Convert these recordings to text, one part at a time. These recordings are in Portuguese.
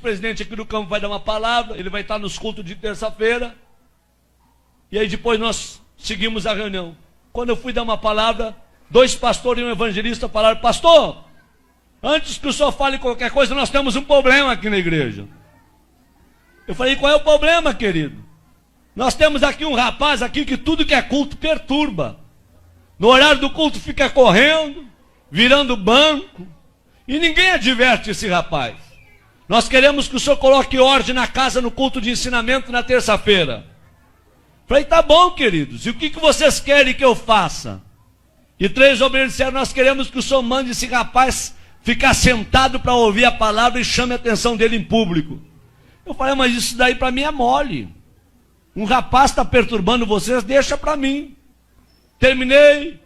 O presidente aqui do campo vai dar uma palavra, ele vai estar nos cultos de terça-feira, e aí depois nós seguimos a reunião. Quando eu fui dar uma palavra, 2 pastores e um evangelista falaram: pastor, antes que o senhor fale qualquer coisa, nós temos um problema aqui na igreja. Eu falei: qual é o problema, querido? Nós temos aqui um rapaz aqui que tudo que é culto perturba. No horário do culto fica correndo, virando banco, e ninguém adverte esse rapaz. Nós queremos que o senhor coloque ordem na casa no culto de ensinamento na terça-feira. Falei: tá bom, queridos, e o que vocês querem que eu faça? E 3 obreiros disseram: nós queremos que o senhor mande esse rapaz ficar sentado para ouvir a palavra e chame a atenção dele em público. Eu falei: mas isso daí para mim é mole. Um rapaz está perturbando vocês, deixa para mim. Terminei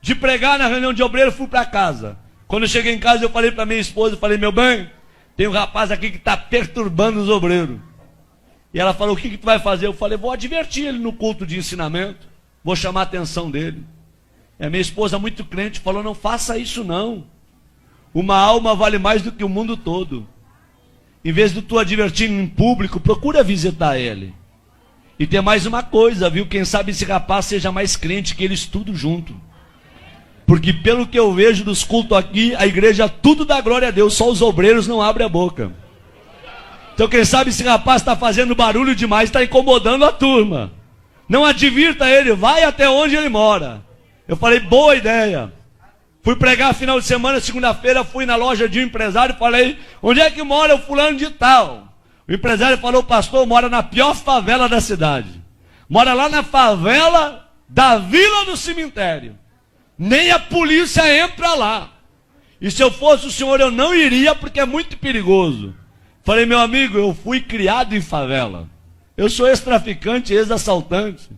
de pregar na reunião de obreiro, fui para casa. Quando eu cheguei em casa, eu falei para minha esposa, eu falei: meu bem, tem um rapaz aqui que está perturbando os obreiros. E ela falou: o que tu vai fazer? Eu falei: vou advertir ele no culto de ensinamento, vou chamar a atenção dele. E a minha esposa, muito crente, falou: não faça isso não. Uma alma vale mais do que o mundo todo. Em vez de tu advertir em público, procura visitar ele. E tem mais uma coisa, viu? Quem sabe esse rapaz seja mais crente que eles tudo junto. Porque pelo que eu vejo dos cultos aqui, a igreja tudo dá glória a Deus, só os obreiros não abrem a boca. Então quem sabe esse rapaz está fazendo barulho demais, está incomodando a turma. Não advirta ele, vai até onde ele mora. Eu falei: boa ideia. Fui pregar final de semana, segunda-feira, fui na loja de um empresário e falei: onde é que mora o fulano de tal? O empresário falou: pastor, mora na pior favela da cidade. Mora lá na favela da Vila do Cemitério. Nem a polícia entra lá. E se eu fosse o senhor, eu não iria, porque é muito perigoso. Falei: meu amigo, eu fui criado em favela. Eu sou ex-traficante, ex-assaltante.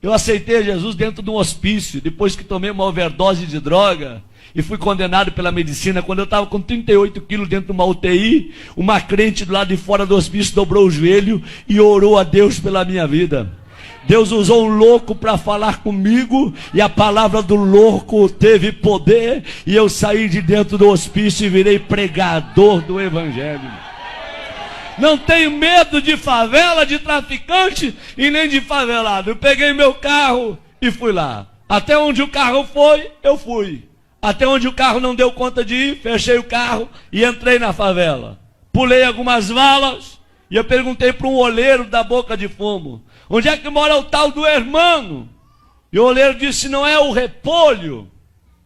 Eu aceitei Jesus dentro de um hospício, depois que tomei uma overdose de droga e fui condenado pela medicina. Quando eu estava com 38 quilos dentro de uma UTI, uma crente do lado de fora do hospício dobrou o joelho e orou a Deus pela minha vida. Deus usou um louco para falar comigo, e a palavra do louco teve poder, e eu saí de dentro do hospício e virei pregador do evangelho. Não tenho medo de favela, de traficante e nem de favelado. Eu peguei meu carro e fui lá. Até onde o carro foi, eu fui. Até onde o carro não deu conta de ir, fechei o carro e entrei na favela. Pulei algumas valas e eu perguntei para um oleiro da Boca de Fumo: onde é que mora o tal do hermano? E o oleiro disse: não é o Repolho?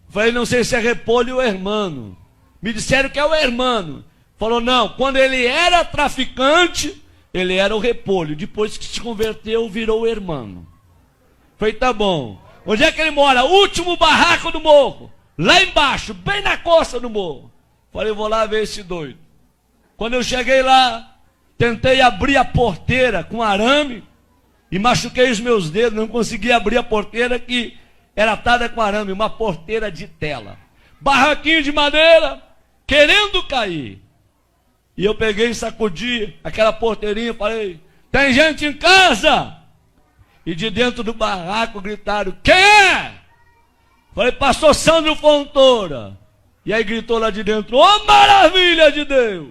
Falei: não sei se é Repolho ou hermano. Me disseram que é o hermano. Falou: não, quando ele era traficante, ele era o Repolho. Depois que se converteu, virou o hermano. Falei: tá bom. Onde é que ele mora? Último barraco do morro. Lá embaixo, bem na costa do morro. Falei: vou lá ver esse doido. Quando eu cheguei lá, tentei abrir a porteira com arame e machuquei os meus dedos. Não consegui abrir a porteira, que era atada com arame, uma porteira de tela. Barraquinho de madeira, querendo cair. E eu peguei e sacudi aquela porteirinha e falei: tem gente em casa? E de dentro do barraco gritaram: quem é? Falei: pastor Sandro Fontoura. E aí gritou lá de dentro: ô maravilha de Deus!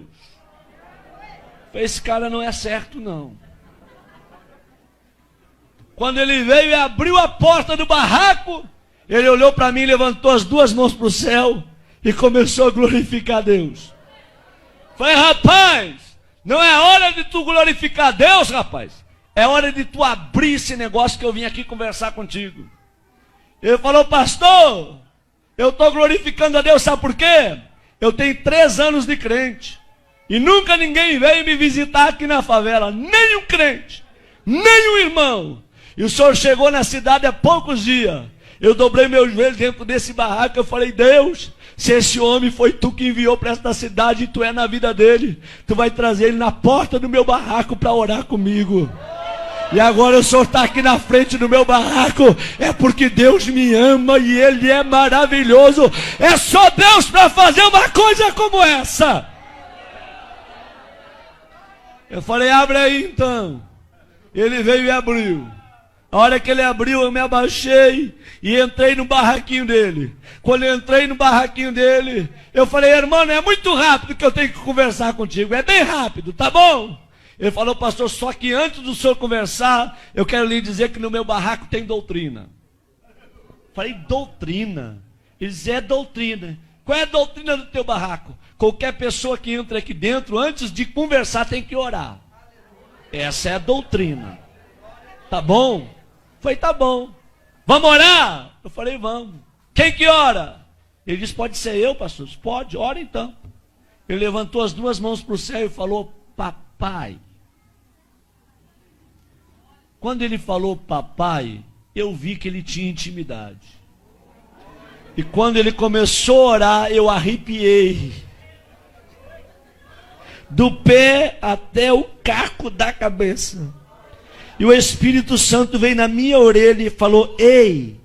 Falei: esse cara não é certo não. Quando ele veio e abriu a porta do barraco, ele olhou para mim, levantou as 2 mãos para o céu e começou a glorificar a Deus. Falei: rapaz, não é hora de tu glorificar Deus, rapaz. É hora de tu abrir esse negócio que eu vim aqui conversar contigo. Ele falou: pastor, eu estou glorificando a Deus, sabe por quê? Eu tenho 3 anos de crente e nunca ninguém veio me visitar aqui na favela. Nem um crente, nem um irmão. E o senhor chegou na cidade há poucos dias. Eu dobrei meu joelho dentro desse barraco. Eu falei: Deus, se esse homem foi tu que enviou para esta cidade e tu é na vida dele, tu vai trazer ele na porta do meu barraco para orar comigo. E agora o senhor está aqui na frente do meu barraco, é porque Deus me ama e Ele é maravilhoso. É só Deus para fazer uma coisa como essa. Eu falei: abre aí então. Ele veio e abriu. A hora que ele abriu, eu me abaixei e entrei no barraquinho dele. Quando eu entrei no barraquinho dele, eu falei: irmão, é muito rápido que eu tenho que conversar contigo. É bem rápido, tá bom? Ele falou: pastor, só que antes do senhor conversar, eu quero lhe dizer que no meu barraco tem doutrina. Falei: doutrina? Ele disse: é doutrina. Qual é a doutrina do teu barraco? Qualquer pessoa que entra aqui dentro, antes de conversar, tem que orar. Essa é a doutrina. Tá bom? Falei: tá bom. Vamos orar? Eu falei: vamos. Quem que ora? Ele disse: pode ser eu, pastor. Pode, ora então. Ele levantou as duas mãos para o céu e falou: papai. Quando ele falou papai, eu vi que ele tinha intimidade. E quando ele começou a orar, eu arrepiei. Do pé até o caco da cabeça. E o Espírito Santo veio na minha orelha e falou: ei,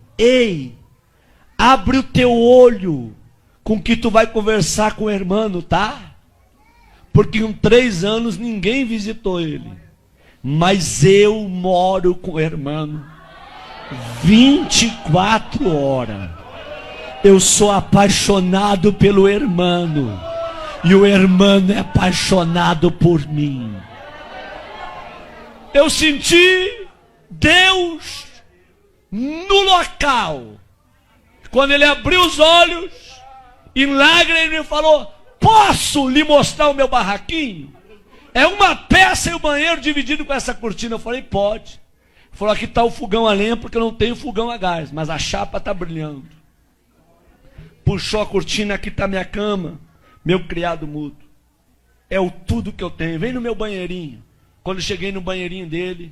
abre o teu olho com que tu vai conversar com o irmão, tá? Porque em 3 anos ninguém visitou ele. Mas eu moro com o irmão 24 horas. Eu sou apaixonado pelo irmão. E o irmão é apaixonado por mim. Eu senti Deus no local. Quando ele abriu os olhos, em lágrimas, ele me falou: posso lhe mostrar o meu barraquinho? É uma peça e o banheiro dividido com essa cortina. Eu falei: pode. Ele falou: aqui está o fogão a lenha, porque eu não tenho fogão a gás, mas a chapa está brilhando. Puxou a cortina: aqui está minha cama, meu criado mudo. É o tudo que eu tenho. Vem no meu banheirinho. Quando cheguei no banheirinho dele,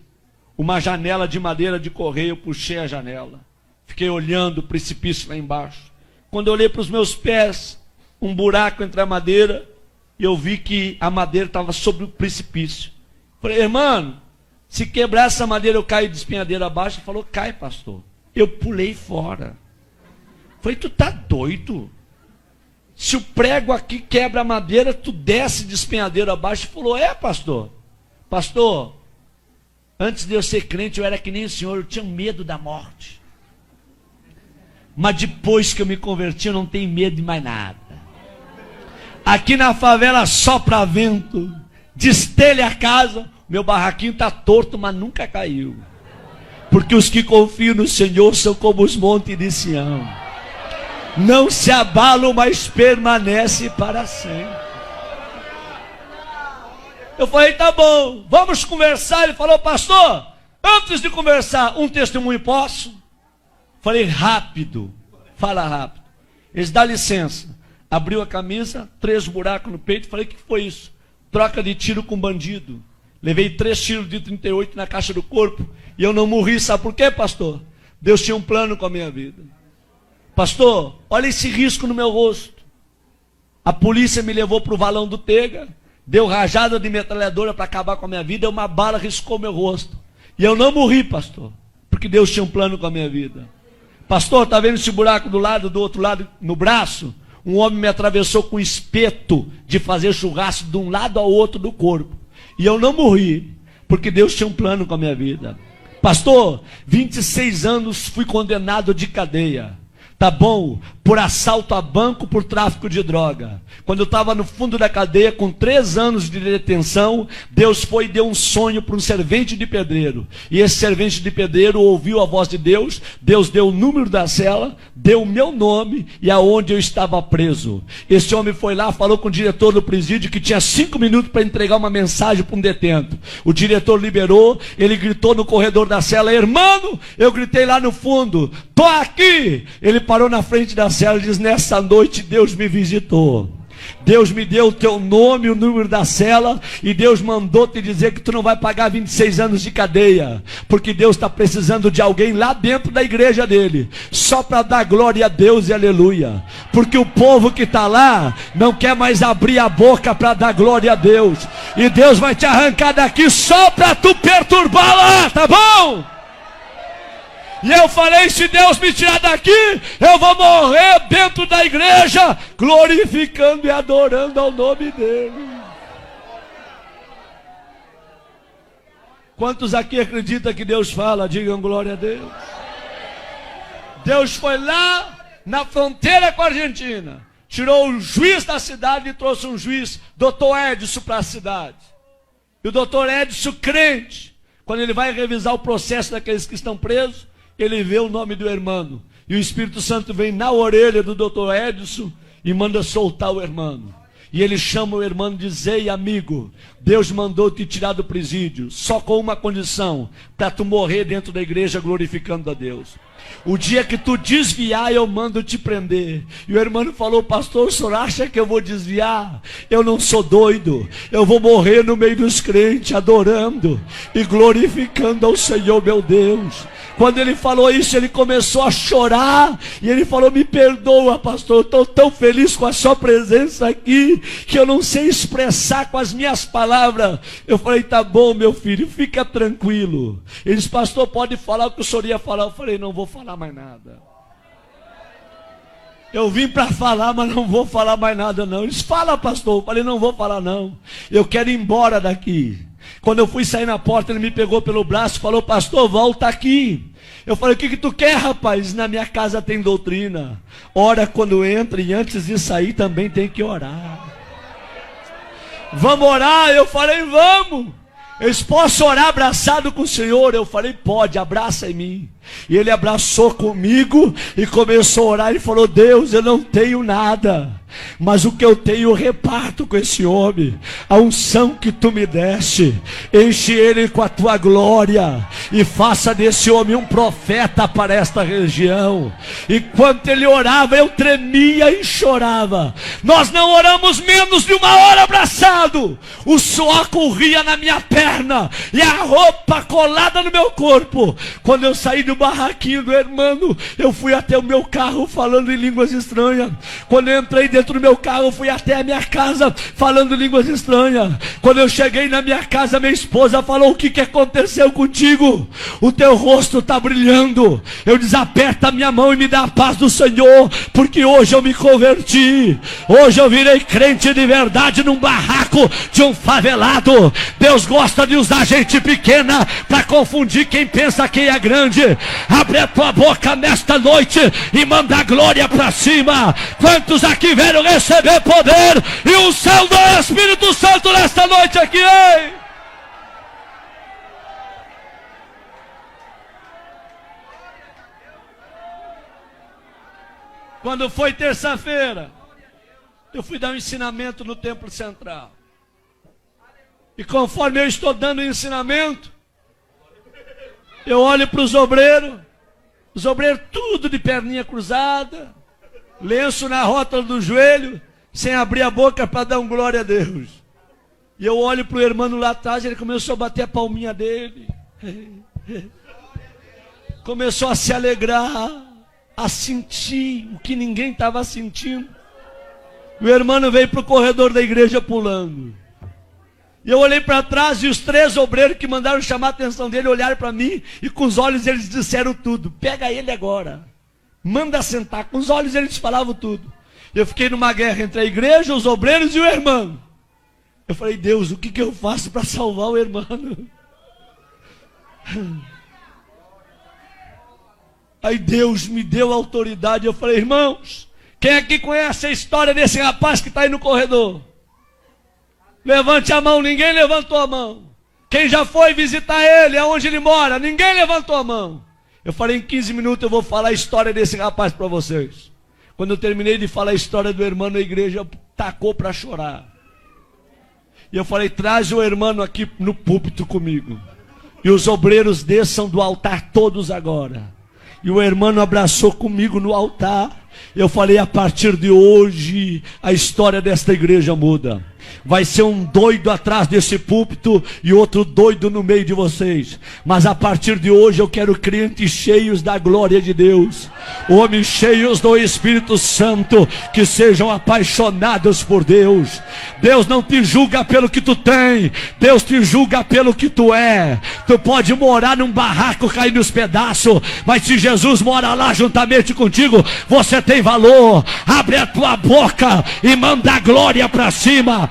uma janela de madeira de correio, eu puxei a janela. Fiquei olhando o precipício lá embaixo. Quando eu olhei para os meus pés, um buraco entre a madeira, e eu vi que a madeira estava sobre o precipício. Falei: irmão, se quebrar essa madeira eu caio de espinhadeira abaixo. Ele falou: cai, pastor. Eu pulei fora. Falei: tu tá doido? Se o prego aqui quebra a madeira, tu desce de espinhadeira abaixo. Ele falou: é, pastor. Pastor, antes de eu ser crente, eu era que nem o senhor, eu tinha medo da morte. Mas depois que eu me converti, eu não tenho medo de mais nada. Aqui na favela sopra vento, destelha a casa, meu barraquinho está torto, mas nunca caiu. Porque os que confiam no Senhor são como os montes de Sião. Não se abalam, mas permanecem para sempre. Eu falei: tá bom, vamos conversar. Ele falou: pastor, antes de conversar, um testemunho posso? Falei: rápido, fala rápido. Eles: dá licença. Abriu a camisa, 3 buracos no peito. Falei: o que foi isso? Troca de tiro com bandido. Levei 3 tiros de 38 na caixa do corpo. E eu não morri, sabe por quê, pastor? Deus tinha um plano com a minha vida. Pastor, olha esse risco no meu rosto. A polícia me levou para o valão do Tega. Deu rajada de metralhadora para acabar com a minha vida. Uma bala riscou meu rosto. E eu não morri, pastor, porque Deus tinha um plano com a minha vida. Pastor, está vendo esse buraco do outro lado, no braço? Um homem me atravessou com um espeto de fazer churrasco de um lado ao outro do corpo. E eu não morri, porque Deus tinha um plano com a minha vida. Pastor, 26 anos fui condenado de cadeia. Tá bom? Por assalto a banco, por tráfico de droga. Quando eu estava no fundo da cadeia, com 3 anos de detenção, Deus foi e deu um sonho para um servente de pedreiro. E esse servente de pedreiro ouviu a voz de Deus. Deus deu o número da cela, deu o meu nome e aonde eu estava preso. Esse homem foi lá, falou com o diretor do presídio que tinha 5 minutos para entregar uma mensagem para um detento. O diretor liberou, ele gritou no corredor da cela: irmão, eu gritei lá no fundo: tô aqui. Ele parou na frente da cela e diz: nessa noite Deus me visitou. Deus me deu o teu nome, o número da cela, e Deus mandou te dizer que tu não vai pagar 26 anos de cadeia, porque Deus está precisando de alguém lá dentro da igreja dele, só para dar glória a Deus e aleluia, porque o povo que está lá não quer mais abrir a boca para dar glória a Deus, e Deus vai te arrancar daqui só para tu perturbar lá, tá bom? E eu falei: se Deus me tirar daqui, eu vou morrer dentro da igreja, glorificando e adorando ao nome dele. Quantos aqui acreditam que Deus fala? Digam glória a Deus. Deus foi lá na fronteira com a Argentina, tirou o juiz da cidade e trouxe um juiz, doutor Edson, para a cidade. E o doutor Edson, crente, quando ele vai revisar o processo daqueles que estão presos, ele vê o nome do irmão. E o Espírito Santo vem na orelha do doutor Edson e manda soltar o irmão. E ele chama o irmão e diz: ei, amigo, Deus mandou te tirar do presídio, só com uma condição, para tu morrer dentro da igreja glorificando a Deus. O dia que tu desviar, eu mando te prender. E o irmão falou: pastor, o senhor acha que eu vou desviar? Eu não sou doido, eu vou morrer no meio dos crentes, adorando e glorificando ao Senhor meu Deus. Quando ele falou isso, ele começou a chorar, e ele falou: me perdoa, pastor, eu estou tão feliz com a sua presença aqui, que eu não sei expressar com as minhas palavras. Eu falei: tá bom, meu filho, fica tranquilo. Ele disse: pastor, pode falar o que o senhor ia falar. Eu falei: não vou falar mais nada. Eu vim para falar, mas não vou falar mais nada não. Ele disse: fala, pastor. Eu falei: não vou falar não, eu quero ir embora daqui. Quando eu fui sair na porta, ele me pegou pelo braço e falou: pastor, volta aqui. Eu falei: o que tu quer, rapaz? Na minha casa tem doutrina. Ora quando entra, e antes de sair também tem que orar. Vamos orar? Eu falei: vamos. Eles: posso orar abraçado com o Senhor? Eu falei: pode, abraça em mim. E ele abraçou comigo e começou a orar e falou: Deus, eu não tenho nada, mas o que eu tenho eu reparto com esse homem. A unção que tu me deste, enche ele com a tua glória e faça desse homem um profeta para esta região. Enquanto ele orava, eu tremia e chorava. Nós não oramos menos de uma hora abraçado. O suor corria na minha perna e a roupa colada no meu corpo. Quando eu saí do barraquinho do irmão, eu fui até o meu carro falando em línguas estranhas. Quando eu entrei dentro do meu carro, eu fui até a minha casa falando línguas estranhas. Quando eu cheguei na minha casa, minha esposa falou: o que aconteceu contigo? O teu rosto está brilhando. Eu disse: aperta a minha mão e me dá a paz do Senhor, porque hoje eu me converti. Hoje eu virei crente de verdade num barraco de um favelado. Deus gosta de usar gente pequena para confundir quem pensa que é grande. Abre a tua boca nesta noite e manda a glória para cima. Quantos aqui vieram receber poder e o céu do Espírito Santo nesta noite aqui, hein? Quando foi terça-feira, eu fui dar um ensinamento no Templo Central. E conforme eu estou dando o ensinamento, eu olho para os obreiros tudo de perninha cruzada, lenço na rótula do joelho, sem abrir a boca para dar um glória a Deus. E eu olho para o irmão lá atrás, ele começou a bater a palminha dele, começou a se alegrar, a sentir o que ninguém estava sentindo. O irmão veio para o corredor da igreja pulando. E eu olhei para trás e os 3 obreiros que mandaram chamar a atenção dele olharam para mim e com os olhos eles disseram tudo: pega ele agora, manda sentar. Com os olhos eles falavam tudo. Eu fiquei numa guerra entre a igreja, os obreiros e o irmão. Eu falei: Deus, o que eu faço para salvar o irmão? Aí Deus me deu autoridade. Eu falei: irmãos, quem aqui conhece a história desse rapaz que está aí no corredor? Levante a mão. Ninguém levantou a mão. Quem já foi visitar ele, aonde ele mora? Ninguém levantou a mão. Eu falei: em 15 minutos eu vou falar a história desse rapaz para vocês. Quando eu terminei de falar a história do irmão, a igreja tacou para chorar. E eu falei: traz o irmão aqui no púlpito comigo. E os obreiros desçam do altar todos agora. E o irmão abraçou comigo no altar. Eu falei: a partir de hoje a história desta igreja muda. Vai ser um doido atrás desse púlpito e outro doido no meio de vocês. Mas a partir de hoje eu quero crentes cheios da glória de Deus, homens cheios do Espírito Santo, que sejam apaixonados por Deus. Deus não te julga pelo que tu tem, Deus te julga pelo que tu é. Tu pode morar num barraco cair nos pedaços, mas se Jesus mora lá juntamente contigo, você tem valor. Abre a tua boca e manda a glória para cima.